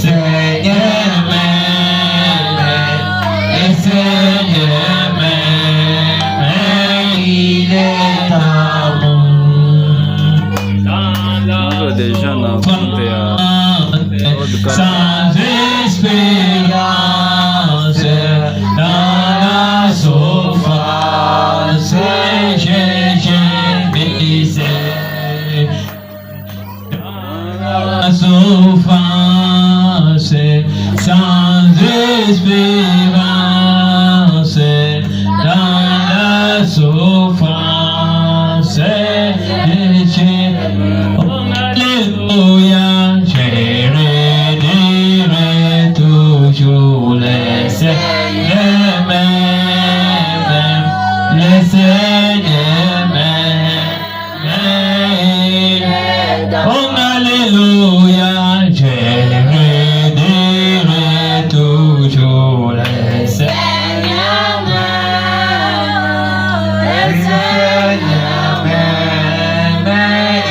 Seigneur m'aime, le Seigneur m'aime, il est amour. Déjà dans sans espérance, dans la souffrance, j'ai bénissé. Dans la souffrance, sans espérance, dans la souffrance, alléluia, je redirai toujours le Seigneur m'aime, le Seigneur m'aime. Oh alléluia, je redirai toujours le Seigneur m'aime, le Seigneur m'aime,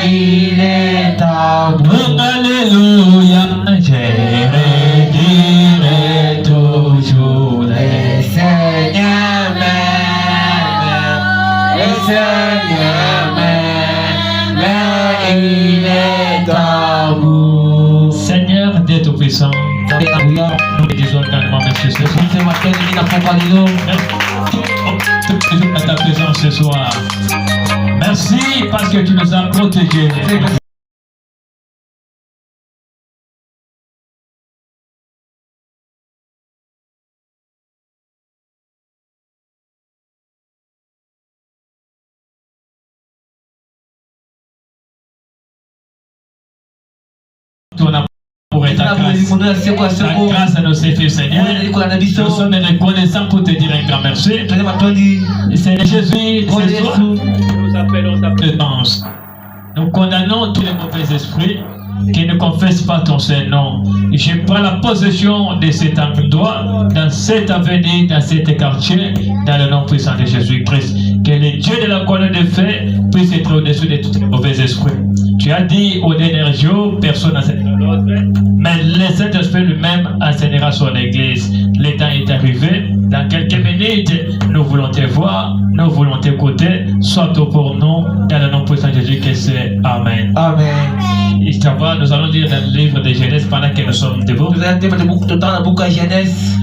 il est amour. Alléluia, je redirai toujours le Seigneur m'aime, le Seigneur m'aime, il est amour. Seigneur Dieu Tout-Puissant, nous te disons également merci ce soir. Toujours à ta présence ce soir. Merci parce que tu nous as protégés. Pour ta grâce à nos fait Seigneur. Nous sommes reconnaissants pour te dire un grand merci. Seigneur Jésus, nous appelons ta présence. Nous condamnons tous les mauvais esprits qui ne confessent pas ton Saint-Nom. Je prends la possession de cet endroit, dans cette avenue, dans cet quartier, dans le nom puissant de Jésus-Christ. Que le Dieu de la colonne de feu puisse être au-dessus de tous les mauvais esprits. Tu as dit au dernier jour, personne n'enseignera l'autre, mais le Saint-Esprit lui-même enseignera son Église. Le temps est arrivé. Dans quelques minutes, nous voulons te voir, nous voulons t'écouter. Sois tout pour nous, dans le nom puissant de Jésus-Christ. Amen. Amen. Nous allons lire dans le livre de Genèse pendant que nous sommes debout. Nous allons lire beaucoup de temps dans le bouquin Genèse.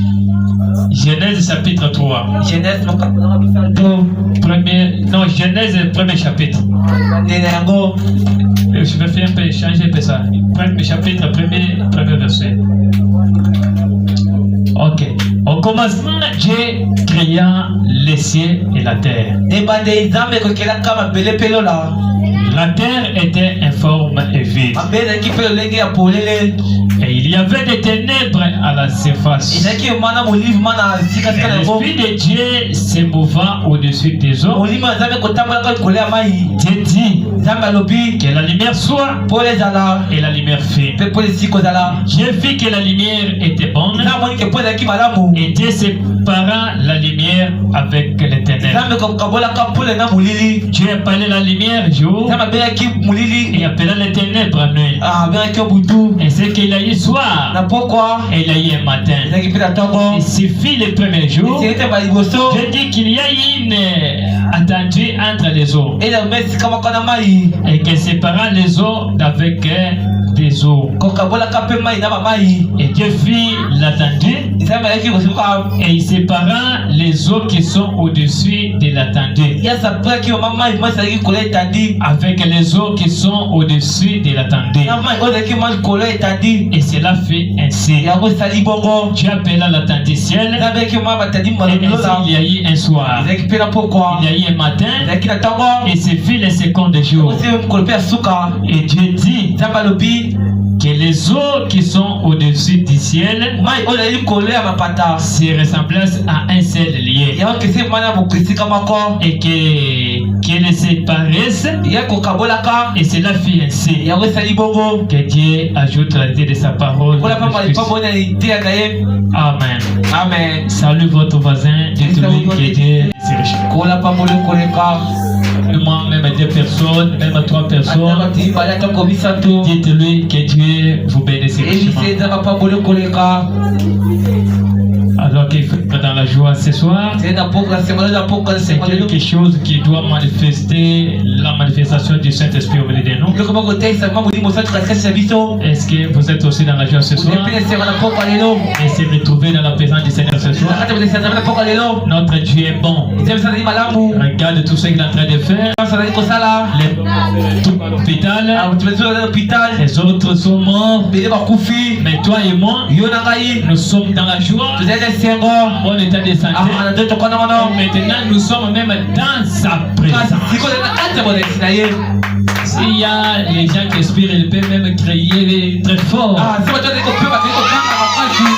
Genèse chapitre 3. Genèse, Genèse premier chapitre. Je vais faire un peu changer un peu ça. Premier chapitre, premier verset. Ok. Au commencement, Dieu créa les cieux et la terre. La terre était informe et vide. Et il y avait des ténèbres à la surface. Et l'Esprit de Dieu se mouvant au-dessus des eaux. Dieu dit que la lumière soit et la lumière fit. Dieu vit que la lumière était bonne et Dieu sépara la lumière avec les ténèbres. Dieu appelait la lumière jour et appela les ténèbres nuit. Et c'est qu'il a eu soir et il a eu un matin. Il suffit le premier jour. Je dis qu'il y a une attendue entre les eaux et qu'elle sépara les eaux d'avec des eaux. Et Dieu fit l'attendue et il sépara les eaux qui sont au-dessus de l'attendue avec les eaux qui sont au-dessus de l'attendue. Et cela fait ainsi. Dieu appela l'attendue ciel. Et ainsi il y a eu un soir. Il y a eu un matin. Et c'est fit le second jour. Et Dieu dit que les eaux qui sont au-dessus du ciel se ressemblent à un seul lieu et qu'elles se paraissent, et cela fit ainsi. Que Dieu ajoute la idée de sa parole. Amen. Amen. Salut votre voisin, dites-lui que Dieu est ces richesses. Kola pa mole koleka. Moi, même à 2 personnes, même à 3 personnes, Atama bala ta komisa to. dites-lui que Dieu vous bénisse richement. Elise za pa mole koleka. Alors qu'il faut être dans la joie ce soir, C'est na poka semana na poka c'est semana. quelque chose qui doit manifester la manifestation du Saint-Esprit au milieu de nous. Loko bako tesa mamu di mosa tukaka serviso. Est-ce que vous êtes aussi dans la joie ce soir? Epele semana poka lelo. Et se retrouver dans la présence du Seigneur ce soir. Nakata bele semana poka lelo. Notre Dieu est bon. Ite sana di malamu. Regarde tout ce qu'il est en train de faire. Sana di kosala. Tout l'hôpital, Ah, tu veux à l'hôpital. les autres sont morts. Bele ba kufi. Mais toi et moi, Yo na ngai. nous sommes dans la joie, Tu es sengo. bon état de santé. Ah, na ndoto kona kona. Maintenant, nous sommes même dans sa présence. Siko na ate bole sinaye. S'il y a les gens qui expirent, ils peuvent même crier très fort. Ah, siko tu ko pe ba ko kanga makasi.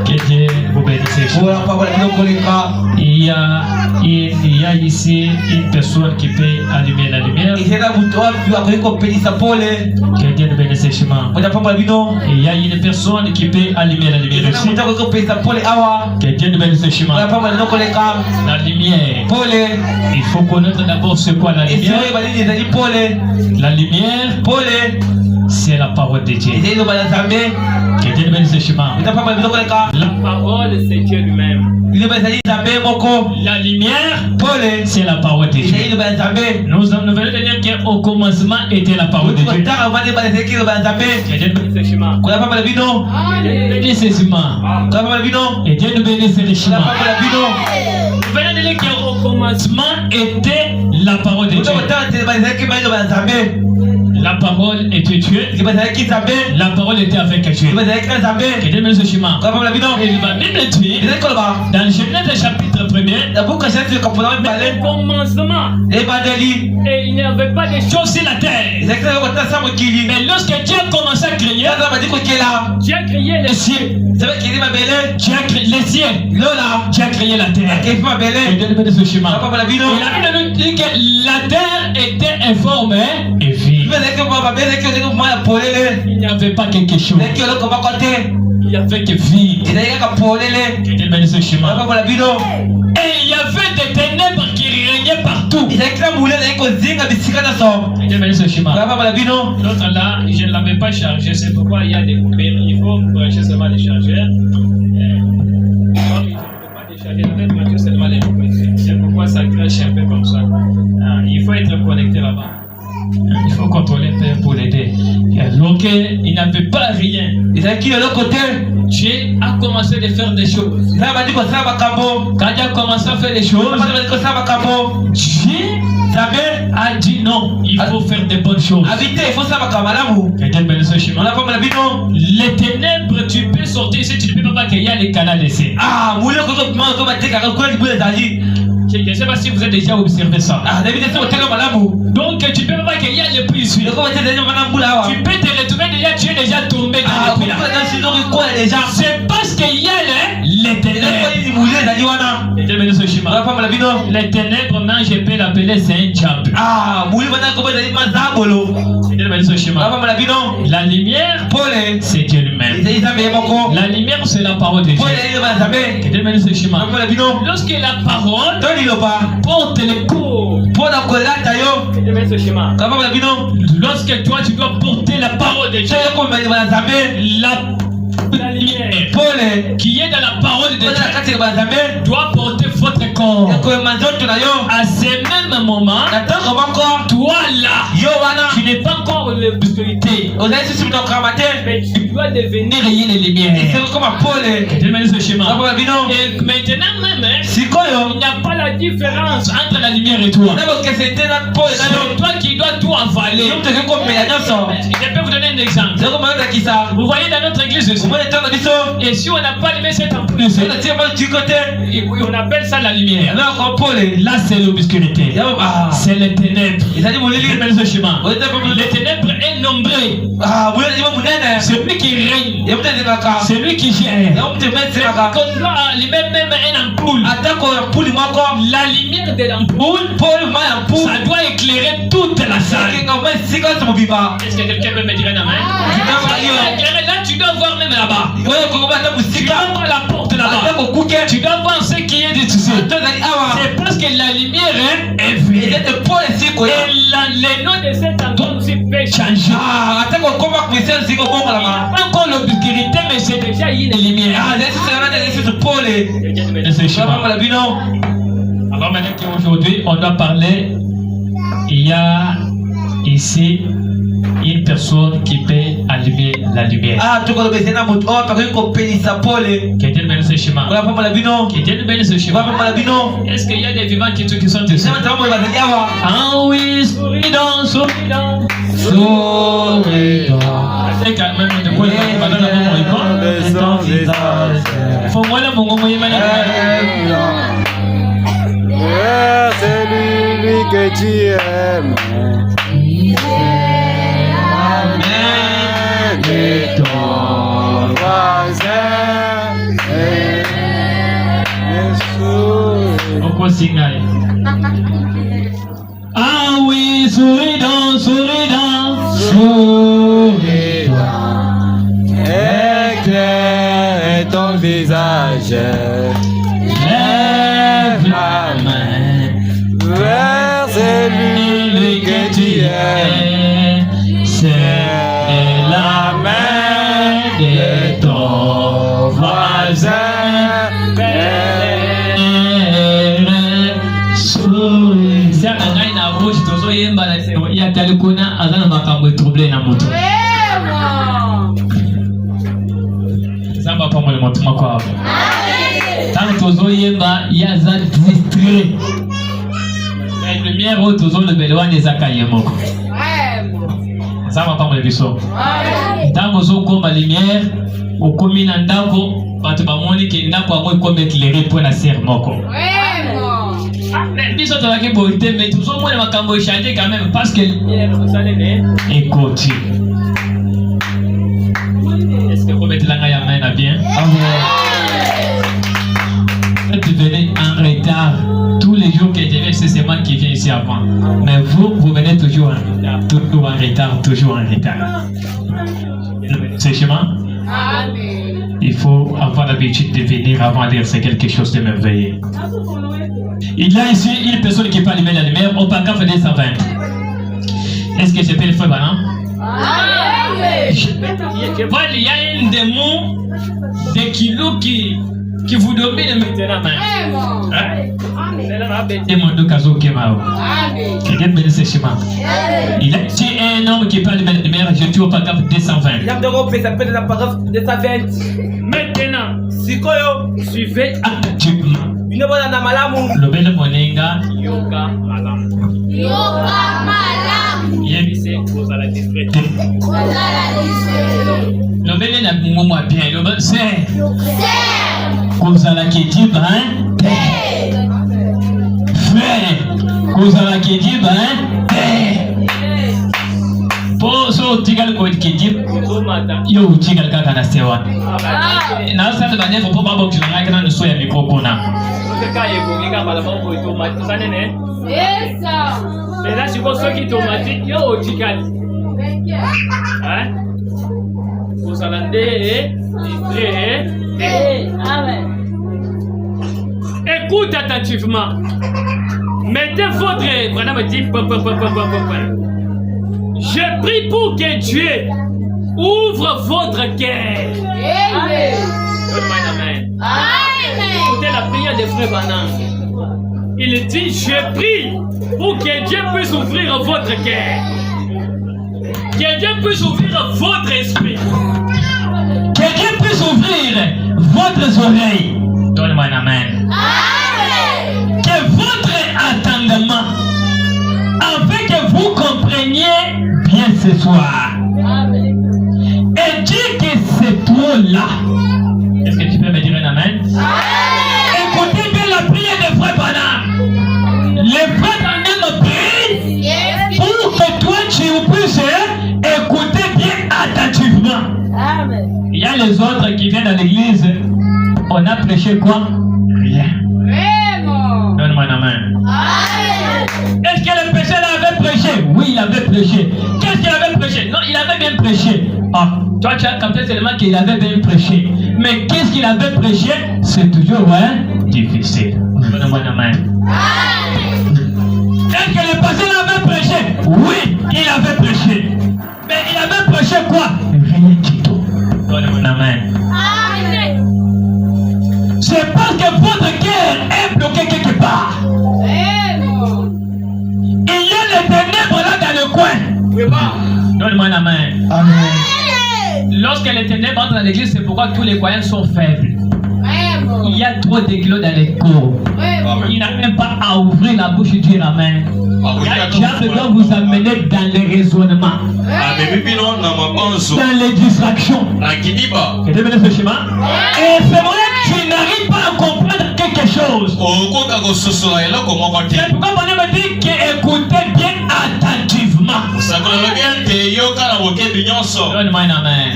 Que Dieu vous bénisse. Kola pa bole koleka. Il y a ici une personne qui peut allumer la lumière. Isera buto wapi wa ko pelisa pole. Que Dieu nous bénisse chemin. Moja pa bole bino. Il y a une personne qui peut allumer la lumière Isera aussi. buto ko pelisa pole awa. Que Dieu nous bénisse Moja chemin. pa bole koleka. La lumière. Pole. Il faut connaître d'abord ce qu'est la lumière. Isera bali ezali pole. La lumière, Pole. c'est la parole de Dieu. Ezali bala zambe. Que Dieu nous bénisse chemin. Moja pa bole koleka. La parole, c'est Dieu lui-même. Ile bazali zambe moko. La lumière, Pole. c'est la parole de Dieu. Ezali bala zambe. Nous venons de dire qu'au commencement était la parole de Dieu. Kotaka bale bala zeki bala zambe. Que Dieu nous bénisse chemin. Kola pa bole bino. Dieu nous bénisse chemin. Kola pa bole bino. Et Dieu nous bénisse Kola chemin. pa bole bino. Nous venons de dire qu'au commencement était la parole de Dieu. Kotaka bale zeki bala zambe. La parole était Dieu. Ki bazali zambe. La parole était avec Dieu. Ki bazali zambe. Que Dieu nous bénisse chemin. Kola pa bole bino. Et la Bible dit, Ezali koloba. dans Genèse chapitre 1er, La boucle c'est que pour mais parler. au commencement, Les bandeli. et il n'y avait pas de choses sur la terre. Les acteurs de ça mokili. Mais lorsque Dieu a commencé à créer, Là m'a dit que là. Dieu a créé les cieux. Ça veut qu'il dit ma belle. Dieu a créé les cieux. Lola. Dieu a créé la terre. Qui fait ma Et belle. Dieu nous bénisse ce chemin. Papa la bino. Et la Bible nous dit que la terre était informée et vive. Mais que ma belle que c'est moi polele. Il n'y avait pas quelque chose. Les que le comment côté. Il n'y avait que vide. Il y a qu'à polele. Que Dieu bénisse ce chemin. Papa la bino. Et il y avait des ténèbres qui régnaient partout. Il y a que la moulée avec un zinga bisika na so. Que Dieu bénisse ce chemin. Papa la bino. L'autre là, je ne l'avais pas chargé. C'est pourquoi il y a des coupures. Il faut brancher seulement les chargeurs. Comme il ne peut pas décharger, il faut brancher seulement les coupures. C'est pourquoi ça crache un peu comme ça. Il faut être connecté là-bas. Il faut contrôler un peu pour l'aider. Alors qu'il n'avait pas rien. Il y a qui de l'autre côté. Dieu a commencé de faire des choses. Là m'a dit que ça va cambo. Quand Dieu a commencé à faire des choses, Là m'a dit que ça va cambo. Dieu Zambe. a dit non, il faut faire des bonnes choses. Habiter, il faut ça va kamalamu. Que Dieu bénisse ce On chemin. a pas la bino. Les ténèbres, tu peux sortir ici, tu ne peux pas qu'il y a les canaux laissés. Ah, moulé que moi comme tu as quoi du bout des ali. Je ne sais pas si vous avez déjà observé ça. Ah, David est sur le malamu. Donc tu ne peux pas qu'il y a les puits ici. Le comment tu es déjà malamu là. Tu peux te retrouver déjà, tu es déjà tombé Ah, dans les puits pourquoi là. dans ce genre quoi les gens. C'est parce qu'il y a les Et là ténèbres. il dit moulé d'ali wana. Et Dieu bénisse ce On a chemin. pas la bino. Les ténèbres, maintenant je peux l'appeler c'est un diable. Ah, moulé wana comme d'ali mazabolo. Et Dieu bénisse ce On a chemin. pas la bino. La lumière, Pole. c'est Dieu lui-même. Il dit ça mais moko. La lumière, c'est la parole de Dieu. Pole il va zambe. Que Dieu bénisse ce On chemin. a pas la bino. Lorsque la parole Toni loba. porte les cours, Pona kolata yo. que Dieu bénisse ce chemin. On a pas la bino. Lorsque toi tu dois porter la parole de Dieu, C'est comme il va zambe. la lumière Pole. qui est dans la parole de Pona Dieu kati va zambe. doit porter votre corps. Yako manzoto na yo. À ce même moment, Nataka moko. toi là, Yo wana. tu n'es pas encore l'obscurité, On a ici sur notre kramate. mais tu dois devenir ayé les lumières. C'est comme un pole. Que Dieu bénisse ce chemin. On a pas la bino. Et maintenant même, hein, Sikoyo. il n'y a pas la différence entre la lumière et toi. D'abord que c'était notre pole. C'est toi qui dois tout avaler. Nous te fait comme Mélançon. Je peux vous donner un exemple. C'est comme un qui ça. Vous voyez dans notre église ici, Au moins, le temps de biso. et si on n'a pas allumé cette ampoule ici, On a tiré mal du côté. on appelle ça la lumière. Là, on pole. Là, c'est l'obscurité. Ah. C'est les ténèbres. Il a dit mon Dieu lili. bénisse ce chemin. On était pas mon Les ténèbres est nombreux. Ah, vous l'avez dit mon nene. C'est lui qui règne. Il y a peut-être des caca. C'est lui qui gère. Il y a peut-être des caca. Qu'on doit allumer même une ampoule. Attends qu'on poule moi quoi. La lumière de l'ampoule, Pole moi un poule. ça doit éclairer toute la salle. C'est qu'on va si quand mon biba. Est-ce que quelqu'un peut me dire un amen? Ah. Ça doit éclairer. Là, tu dois voir même là-bas. Ouais, qu'on va ta Tu musique. dois voir la porte Attends là-bas. qu'on Tu dois voir ce qui est de tout ça. C'est parce que la lumière est vue. Et les noms de cet endroit aussi peuvent changer. Encore l'obscurité, mais c'est déjà une lumière. Alors maintenant qu'aujourd'hui, on doit parler, il y a ici une personne qui peut allumer la lumière. Que Dieu nous bénisse ce chemin. Que Dieu nous bénisse ce chemin. Est-ce qu'il y a des vivants qui sont ici? Ah oui, souris-donc. C'est quand même de quoi faut-moi la mon c'est lui que tu aimes. Et ton voisin pourquoi signaler? Ah oui, souris-donc. Éclaire ton visage. Lève la main vers celui que tu aimes. C'est la main de ton voisin. Il y a quelqu'un azana makambo troublé na moto. Zamba pa mole moto makwa. Tant tozo yemba yaza distrait. La lumière au tozo le belwa des akayemoko. Zamba pa mole biso. Tant tozo komba lumière au komina ndako bato bamoni ke ndako yango ekomba éclairé pour la serre moko. Biso tozalaki boye te, mais tozomona makambo echange quand même parce que ekoti. Est-ce que vous mettez la main à bien? Vous venez en retard. Tous les jours que je viens, c'est moi qui viens ici avant. Mais vous venez toujours en retard. Toujours en retard. C'est chemin? Il faut avoir l'habitude de venir avant de dire c'est quelque chose de merveilleux. Il y a ici une personne qui peut allumer la lumière au paragraphe 220. Est-ce que je peux le faire maintenant? Je vois il y a un démon de kilos qui vous domine maintenant. Il a dit un homme qui peut allumer la lumière. Je tue au paragraphe 220. Maintenant, suivez activement. Le bel monenga yoga malam. Yebise kozala discrété. Le bel na mumwa bien. Le bel c'est kozala kiti ben. Frère kozala kiti ben. Poso tigal ko kiti yo tigal kaka na sewa. Na sa de banef po babo kilanga kana no soya mikoko na. Et là, si vous avez des tomates, il y a au chicken. Vous allez écoute attentivement. Mettez votre. Je prie pour que Dieu ouvre votre cœur. Amen. Écoutez la prière des frères Banan. Il dit, je prie pour que Dieu puisse ouvrir votre cœur. Que Dieu puisse ouvrir votre esprit. Que Dieu puisse ouvrir votre oreille. Donne-moi un amen. Amen. Que votre attendement, afin que vous compreniez bien ce soir. Amen. Et dis que c'est toi là. Est-ce que tu peux me dire un amen? Amen. Écoutez bien la prière de Frère Bana. Les frères Bana me prient pour que toi tu puisses écouter bien attentivement. Amen. Il y a les autres qui viennent à l'église. On a prêché quoi? Rien. Vraiment. Donne-moi un amen. Amen. Est-ce que le pécheur avait prêché? Oui, il avait prêché. Qu'est-ce qu'il avait prêché? Non, il avait bien prêché. Ah, toi tu as capté seulement qu'il avait bien prêché. Mais qu'est-ce qu'il avait prêché? C'est toujours difficile. Est-ce que le pasteur avait prêché? Oui, il avait prêché. Mais il avait prêché quoi? Rien du tout. Amen. C'est parce que votre cœur est bloqué quelque part. Il y a les ténèbres là dans le coin. Donne-moi la main. Amen. Lorsque les ténèbres entrent dans l'église, c'est pourquoi tous les croyants sont faibles. Il y a trop d'éclos dans les cours. Il n'a même pas à ouvrir la bouche et dire Amen. Diable doit vous amener dans les raisonnements, dans les distractions. Et c'est vrai que tu n'arrives pas à comprendre quelque chose. C'est pourquoi on me dit qu'écoutez bien attentivement. Donne-moi une main.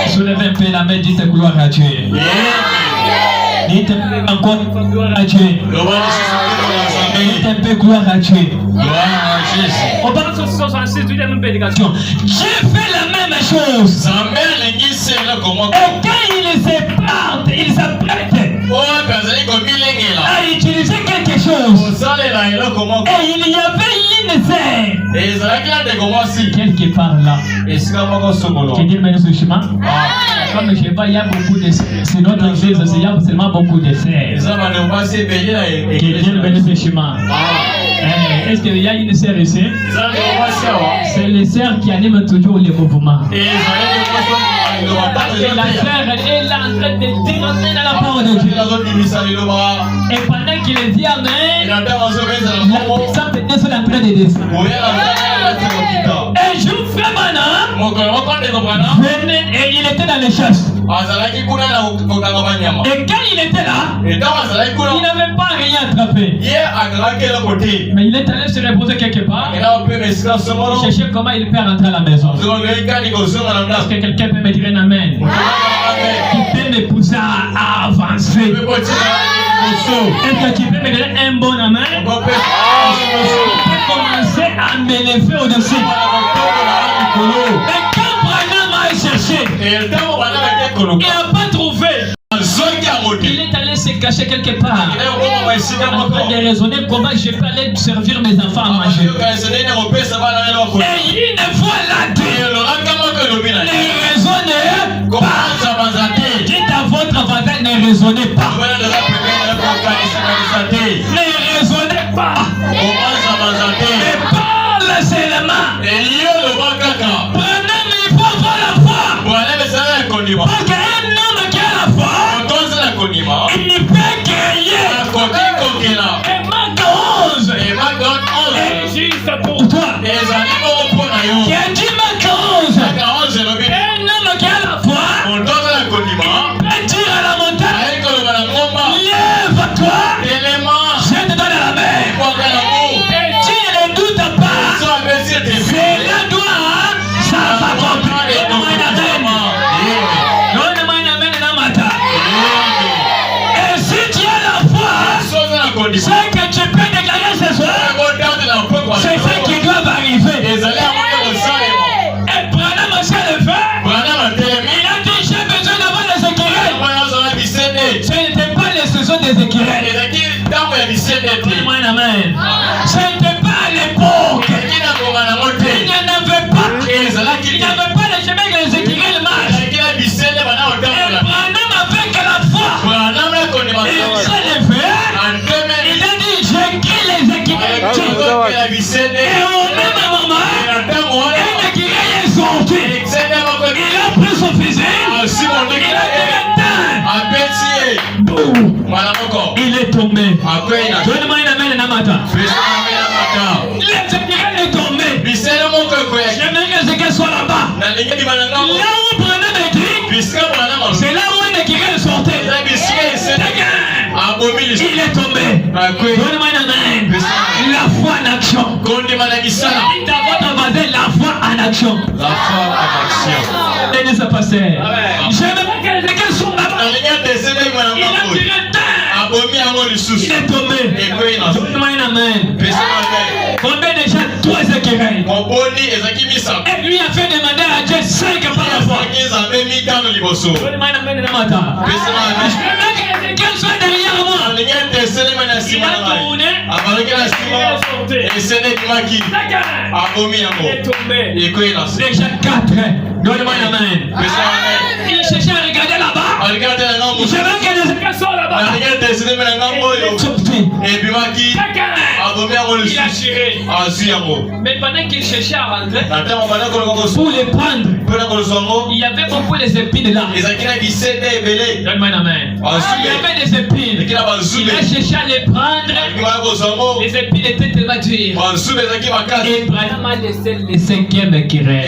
Soulevez un peu la main, dites gloire à Dieu. Dites encore gloire à Dieu. Dites un peu gloire à Dieu. On parle sur 66 du deuxième prédication. J'ai fait la même chose. Et quand il s'apprête à utiliser quelque chose, et il y avait une scène quelque part là. Tu dis mais ce chemin? Comme je sais pas, il y a beaucoup de serres. C'est notre église, il y a seulement beaucoup de serres. Qui viennent venir ce chemin. Est-ce qu'il y a une serre ici? C'est les serres qui animent toujours les mouvements. Parce que la serre est là en train de dire Amen à la parole de Dieu. Et pendant qu'il dit Amen, la personne de Dieu est en train de descendre. Et je vous fais maintenant, venez, et il était dans les chasses. Et quand il était là, il n'avait pas rien attrapé. Mais il est allé se reposer quelque part. Il cherchait comment il peut rentrer à la maison. Est-ce que quelqu'un peut me dire un Amen? Qui peut me pousser à avancer? Est-ce que tu peux me donner un bon Amen? Je peux commencer à m'élever au-dessus. Mais quand Branham a cherché, il n'a pas trouvé. Il est allé se cacher quelque part. En train de raisonner comment je peux aller servir mes enfants à manger. Et une fois là-dedans, ne raisonnez pas. Dites à votre voisin, ne raisonnez pas. Ne raisonnez pas. Mais parle seulement. Prenez il faut avoir la foi. Parce qu'un homme qui a la foi, il ne peut créer. Et Marc 11 est juste pour toi. Qui a dit Marc 11? Un homme qui a la foi, il peut dire à la montagne, lève-toi, je te donne la main. Et tu ne doutes pas, c'est la gloire, ça va accomplir. Et si tu as la foi, ce que tu peux déclarer ce soir, c'est ce qui doit arriver. Et Branham aussi a le fait. Il a dit j'ai besoin d'avoir les écureuils. Ce n'était pas les saisons des écureuils. Donne-moi une amen. Ce n'était pas à l'époque. Il n'y en avait pas. Il n'y avait pas les chemins que les écureuils marchent. Et Branham avec la foi, il s'est levé. Il a dit j'écris les écureuils. Et au même moment, un écureuil est sorti. Il a pris son fusil. Il a dit il est tombé. Donne-moi une amène à matin. L'éternel est tombé. J'aimerais que ce qu'elle soit là-bas. Là où Branham est dit, c'est là où un écureuil sortait. Il est tombé. Donne-moi une amène. La foi en action. Dites à votre voisin la foi en action. Laissez ça passer. J'aimerais que les écureuils soient là-bas. Il a tiré terre. Il est tombé. Donne-moi un amen. Combien déjà 3 équerelles? Et lui a fait demander à Dieu 5 par la fois. Donne-moi un amen dans ma table. Qu'elle soit derrière moi. Il a tourné. Il est tombé. Déjà 4. Donne-moi un amen. Il cherchait à regarder là-bas. Je veux que les équerelles soient là-bas. Il a tiré. Mais pendant qu'il cherchait à rentrer, pour les prendre, il y avait beaucoup de épines là. Donne-moi une main. Il y avait des épines. Il a cherché à les prendre. Les épines étaient tellement dures. Et Branham a laissé le 5e équerre.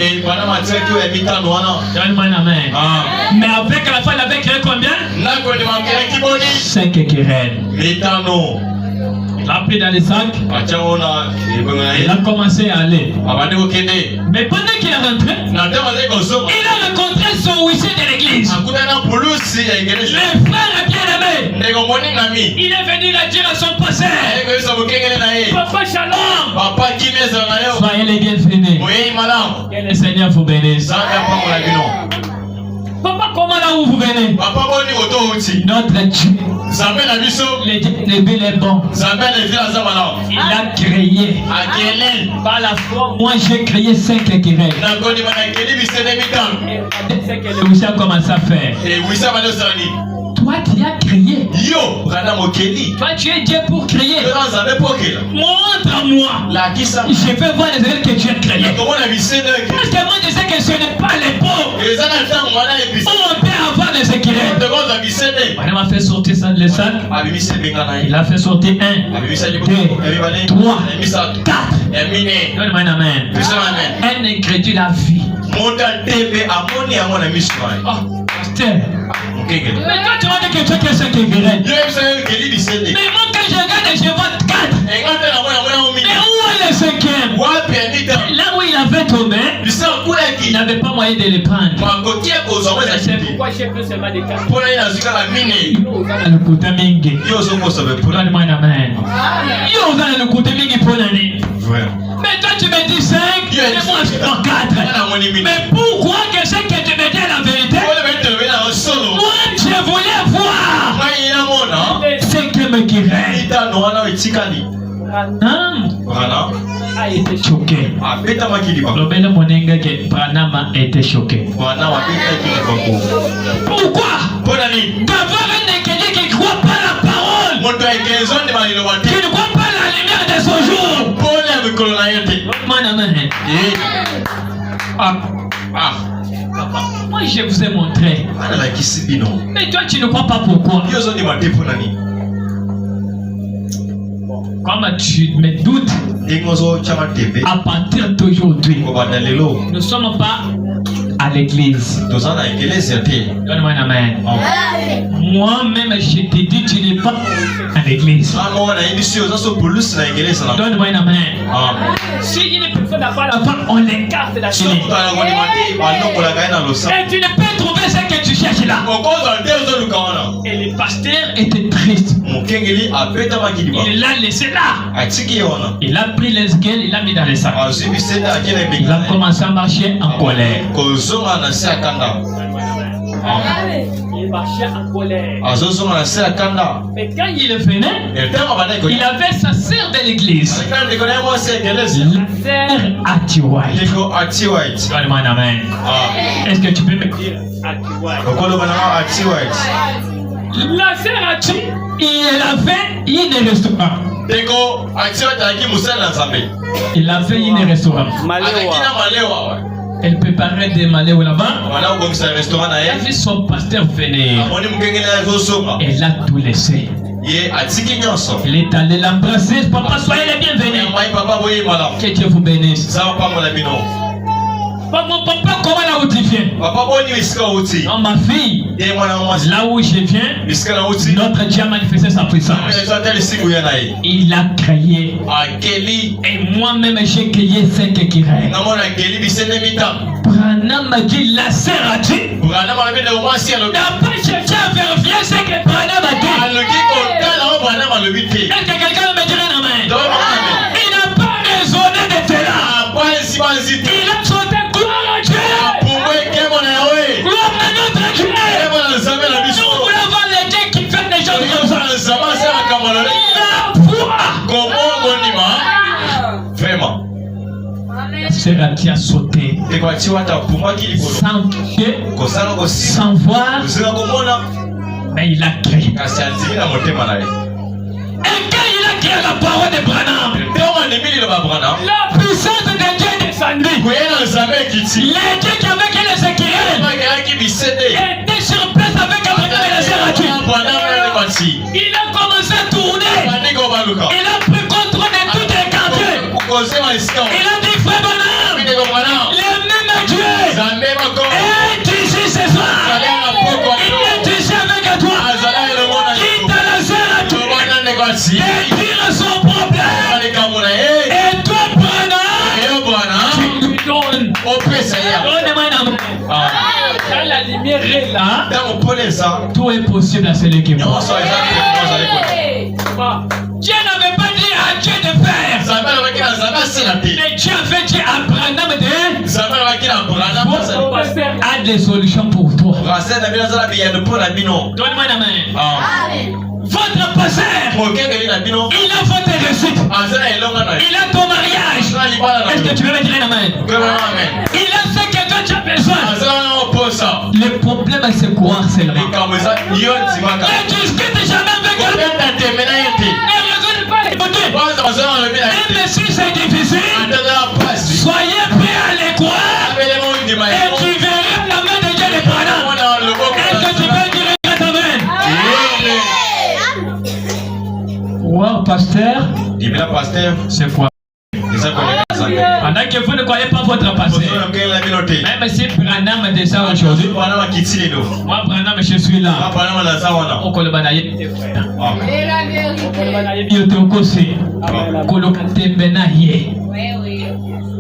Donne-moi une main. Mais avec la fin, il avait créé combien? 5 équerres. Il a pris dans les sacs. Il a commencé à aller. Mais pendant qu'il est rentré, il a rencontré son huissier de l'église. Le frère bien-aimé. Il est venu la dire à son pasteur. Papa Shalom. Soyez les bienvenus. Que le Seigneur vous bénisse. Papa, comment là où vous venez? Notre Dieu. Le Dieu est bon. Il a créé. Par la foi, moi j'ai créé 5 équerelles. Et Wissa a commencé à faire. Toi tu as créé. Toi tu es Dieu pour créer. Montre-moi. Je veux voir les équerelles que tu as créées. Parce que moi je sais que ce n'est pas les pauvres. On peut avoir des équerelles. On a fait sortir ça de les sacs. Il a fait sortir 1, 2, 3, 4. Donne-moi un amen. Un ingrédient de la vie. Oh, pasteur. Mais toi tu m'as dit que tu as 5 équerelles. Mais moi quand je regarde je vois 4. Mais où est le 5e? Là où il avait tombé, il n'avait pas moyen de les prendre. C'est pourquoi j'ai plus seulement des 4. Le côté mingi. Donne-moi un amen. Il a le côté mingi pour l'année. Mais toi tu me dis 5 et moi je prends 4. Mais pourquoi que c'est que tu me dis la vérité? Moi je voulais voir. 5e équerre. Branham a été choqué. Le Monenga que Branham a été choqué. Pourquoi? D'avoir un équerre qui ne croit pas la parole, qui ne croit pas la lumière de son jour. Moi je vous ai montré. Mais toi tu ne crois pas pourquoi? Comme tu me doutes, à partir d'aujourd'hui, nous ne sommes pas à l'église. Donne-moi un amen. Moi-même, je te dis, tu n'es pas à l'église. Donne-moi un amen. Si une personne n'a pas la foi, on l'écarte de la chaîne. Et tu ne peux trouver ce que tu cherches là. Et le pasteur était triste. Il l'a laissé là. Il a pris les escaliers, il l'a mis dans les sacs. Il a commencé à marcher en colère. Il marchait en colère. Mais quand il venait, il avait sa sœur de l'église. La sœur Atiwai. Donne-moi un amen. Est-ce que tu peux me dire Atiwai? La sœur Ati, il a fait une restaurant. Il a fait une restaurant. Elle préparait des maléos là-bas. Elle a vu son pasteur venir. Elle a tout laissé. Il est allé l'embrasser. Papa, soyez les bienvenus. Que Dieu vous bénisse. Mon papa, comment là où tu viens? Non, ma fille, là où je viens, notre Dieu a manifesté sa puissance. Il a créé. Et moi-même, j'ai créé 5 équerres. Branham m'a dit, la sœur a dit, d'après je tiens à vérifier ce que Branham a dit. Est-ce que quelqu'un me dirait non, mais il n'a pas raisonné de cela. Il a sauté gloire à Dieu. Gloire à notre Dieu. Nous voulons voir les dieux qui font des choses comme ça. La foi. Sera qui a sauté sans Dieu, sans voir, mais il a créé. Et quand il a créé la parole de Branham, la puissance de Dieu est descendue. Les dieux qui avaient les Écritures étaient sur place avec Abraham et la sœur. Il a commencé à tourner. Il a pris contrôle de toutes les quartiers. Il a dit frère Branham, le même Dieu est ici ce soir. Il est ici avec toi. Il t'a laissé à toi et dire son problème. Et toi Branham, tu lui donnes. Donne-moi un amour. Quand la lumière est là, tout est possible à celui qui voit. Dieu n'avait pas dit à Dieu de faire. Mais Dieu avait dit à Branham a des solutions pour toi. Donne-moi la main. Votre pasteur, il a votre réussite. Il a ton mariage. Est-ce que tu veux me dire la main? Il a ce que toi tu as besoin. Le problème c'est quoi seulement? Ne discute jamais avec lui. Ne raisonne pas écouter. Même si c'est difficile, soyez prêts à les croire. Et tu verras la main de Dieu les Branham. Est-ce que tu peux dire amen? Wow, pasteur. C'est quoi? Pendant que vous ne croyez pas votre pasteur, même si Branham est déjà aujourd'hui, moi Branham je suis là.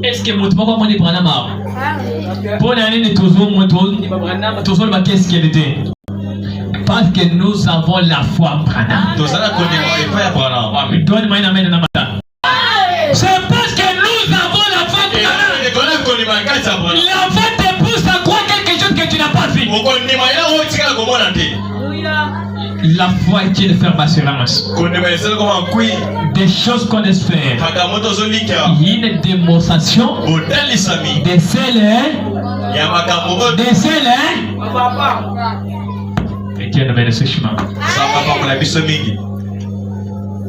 Est-ce que vous avez Branham? Pour l'année toujours qu'est-ce qu'elle était? Parce que nous avons la foi Branham. Donne-moi une amène dans matin. C'est parce que nous avons la foi Branham. La foi te pousse à croire quelque chose que tu n'as pas vu. La foi est de faire assurance. Des choses qu'on espère. Il y a une démonstration de celles. Et Dieu nous met ce chemin.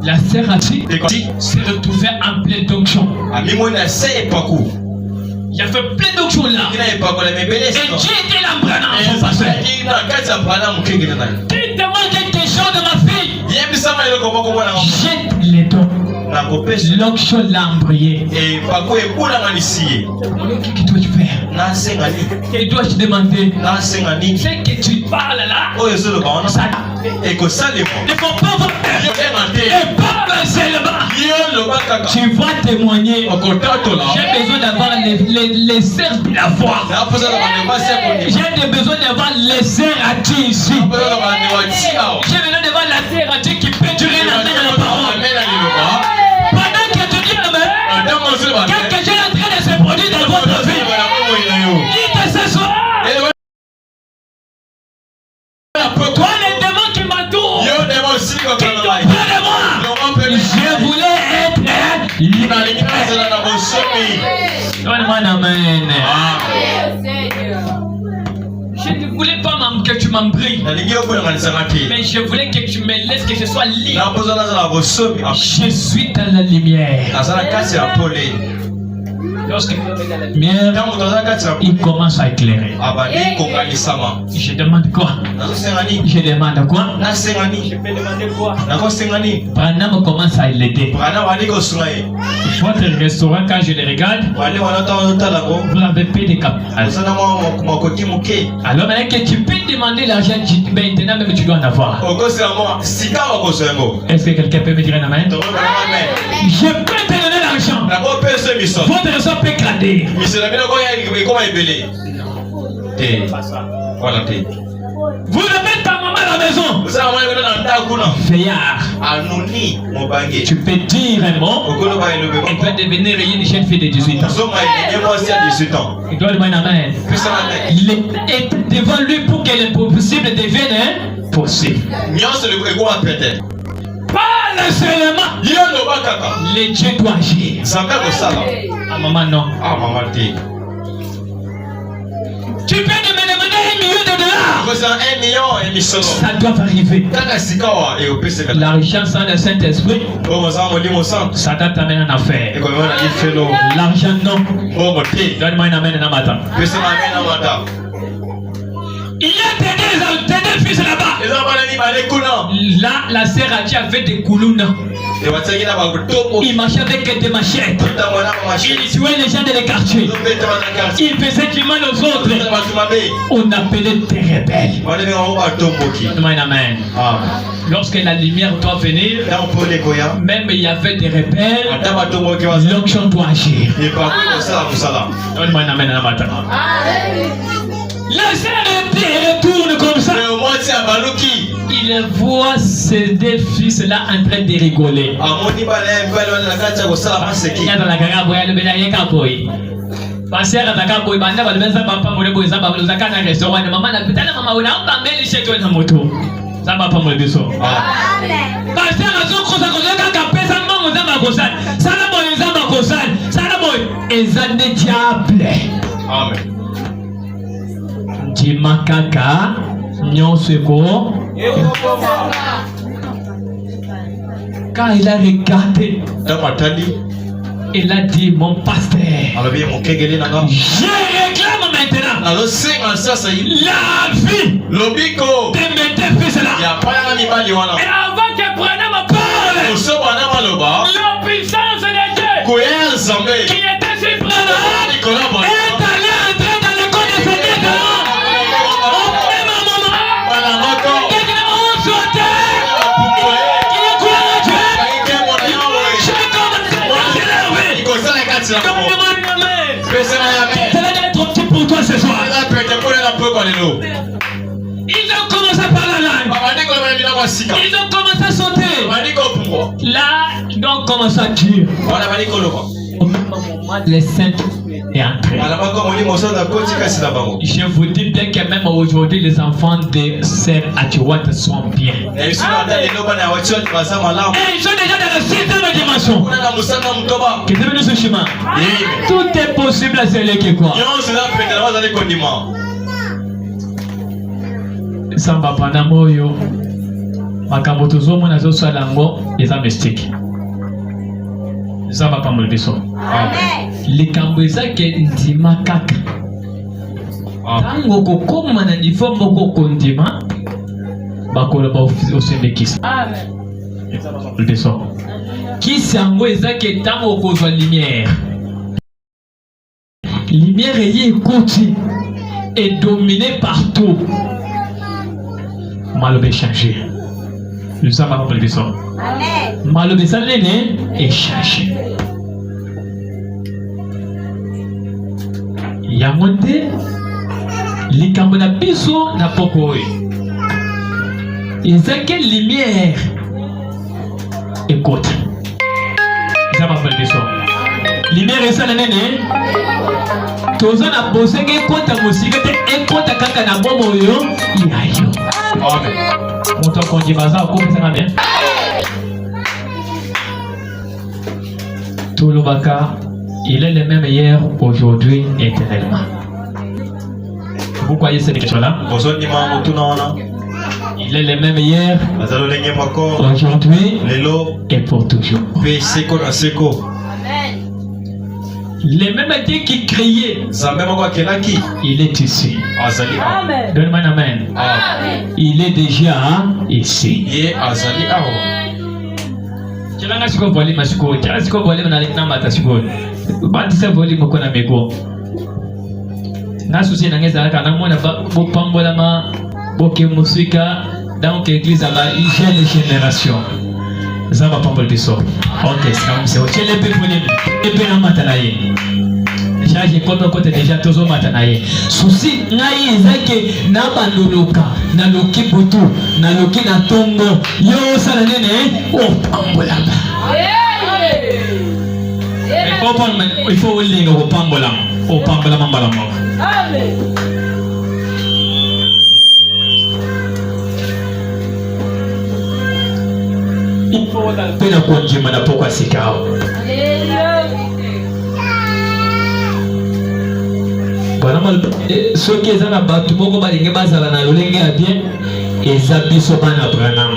La sœur a dit s'est retrouvée en pleine d'onction. Il a fait plein d'onction là. Et Dieu était là, Branham, son pasteur. Dites-moi quelque chose de ma fille. Jette les dons. L'onction l'a embrayé. Qu'est-ce que tu dois faire? Tu dois te demander. Ce que tu parles là, ça ne faut pas voir. Et pas seulement. Tu vas témoigner. J'ai besoin d'avoir les sœurs de la foi. J'ai besoin d'avoir les sœurs à Dieu ici. J'ai besoin d'avoir la sœur à Dieu qui peut durer la main dans la parole. Pendant que tu dis amen, quelque chose est en train de se produire dans votre vie. Dites ce soir. Toi les démons qui m'entourent, qui t'ont peur de moi, je voulais être libre. Donne-moi un amen. Je ne voulais pas que tu m'embrilles, mais je voulais que tu me laisses que je sois libre. Je suis dans la lumière. Lorsque la lumière, il commence à éclairer. Je demande quoi? Je demande quoi? Je peux demander quoi? Branham commence à l'aider. Votre restaurant, quand je le regarde, vous n'avez pas de capital. Alors maintenant que tu peux demander l'argent, maintenant même tu dois en avoir. Est-ce que quelqu'un peut me dire un amen? Je peux te donner l'argent. Votre restaurant peut grandir. Vous devez Non. Veillard. Tu peux dire un mot. Et tu vas devenir une jeune fille de 18 ans. Et toi, le amen. Devant lui pour que l'impossible devienne possible. Pas seulement. Les dieux doivent agir. Ah, maman, non. Tu peux me demander $1 million. Ça doit arriver. L'argent sans le Saint-Esprit, ça doit t'amener en affaire. L'argent non. Donne-moi un amen dans matin. Il y a des fils là-bas. Là, la sœur a dit avec des coulounes. Il marchait avec des machettes. Il tuait les gens de les quartiers. Il faisait du mal aux autres. On appelait des rebelles. Amen. Lorsque la lumière doit venir, même il y avait des rebelles, l'onction doit agir. Amen. La sœur retourne comme ça. Il voit ces deux fils-là en train de rigoler. Passer ataka boy banda balibeza papa mole boy zamba balozaka na restaurant mama na pitana mama una mbambe lishetwe na moto zamba papa mole biso amen passer azokoza kozaka kapesa mama zamba kosala sala boy zamba kosala sala boy ezande diable amen Jimakaka nyonseko quand il a regardé il a dit mon pasteur je réclame maintenant la vie de mes deux fils là et avant que prenne ma parole l'obéissance de Dieu qui était surprenante est allé entrer dans le corps de ce Dieu cela doit être petit pour toi ce soir. Ils ont commencé par la langue. Ils ont commencé à sauter. Là, ils ont commencé à dire. Au même moment, les saints est entré. Je vous dis bien que même aujourd'hui, les enfants de Sœur Atiwat sont bien. Et ils sont déjà dans la 6e dimension. Que devenu ce chemin. Tout est possible à celui qui croit. Samba Panamoyo. Makambo tozomo nazo salango eza mystique. Samba Pamolbiso. Amen. Likambo ezake ndima kaka. Tango kokoma na niveau moko kondima bakolo ba osembekisa. Amen. Samba Pamolbiso. Kisango ezake tango kozwa lumière. Lumière est écoutée et dominée partout. Malobe changé. Nous sommes à la maison. Amen. Malobe salene est changé. Yamonde likambo na biso na pokoi. Ezake lumière. Écoute. Nous sommes à la maison. Lumière est salene. Toza na bosenge kota musika te ekota kaka na bomo yo yayo. Amen. Monto konji baza ko pesa bien. Tout le baka, il est le même hier, aujourd'hui, éternellement. Vous croyez cette question-là? Il est le même hier, aujourd'hui, et pour toujours. Les mêmes Dieu qui criait, il est ici. Amen. Donne-moi un amen. Amen. Il est déjà ici. Kilanga siko volume siko, kila siko volume na namba ta siko. Bandisa volume ko na meko. Na susi na ngeza kana mona bo pambola ma boke musika dans l'église à la jeune génération. Zaba pambol biso. OK, c'est comme ça. Tu les peux volume. Et bien na matalaye. charge comme côté déjà tozo matanaye souci ngai ezake na bandoluka na loki butu na loki na tongo yo sala nene o pambolama il faut linga o pambolama mbalama amen. Il faut pena konjima na pokwa sikao soki eza na bato moko balingi bazala na lolenge ya bien eza biso bana Branham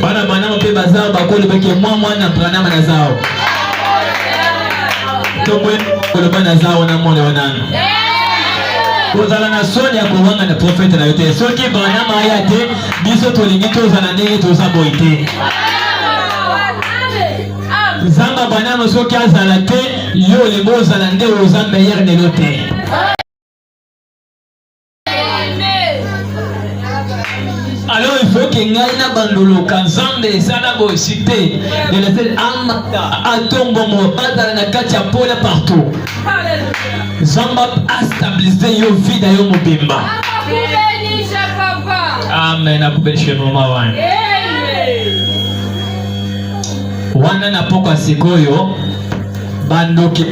bana Branham mpe bazao bakolobaki mwana Branham na zao tokoloba na zao na mone wanano kozala na soni ya kowanga na profete na yo te soki Branham aya te biso tolingi tozala ndenge toza boyi te Zamba Branham soki azala te yo lemo ozala nde oza meilleur nelo te alors il faut que ngai na bandoloka nzambe esala boyesite lelesel atombomo bazala na kati ya pole partout Zamba astabilize yo vida yo mobimba amen akubelishe mama wana wana na pokwa sikoyo bandoki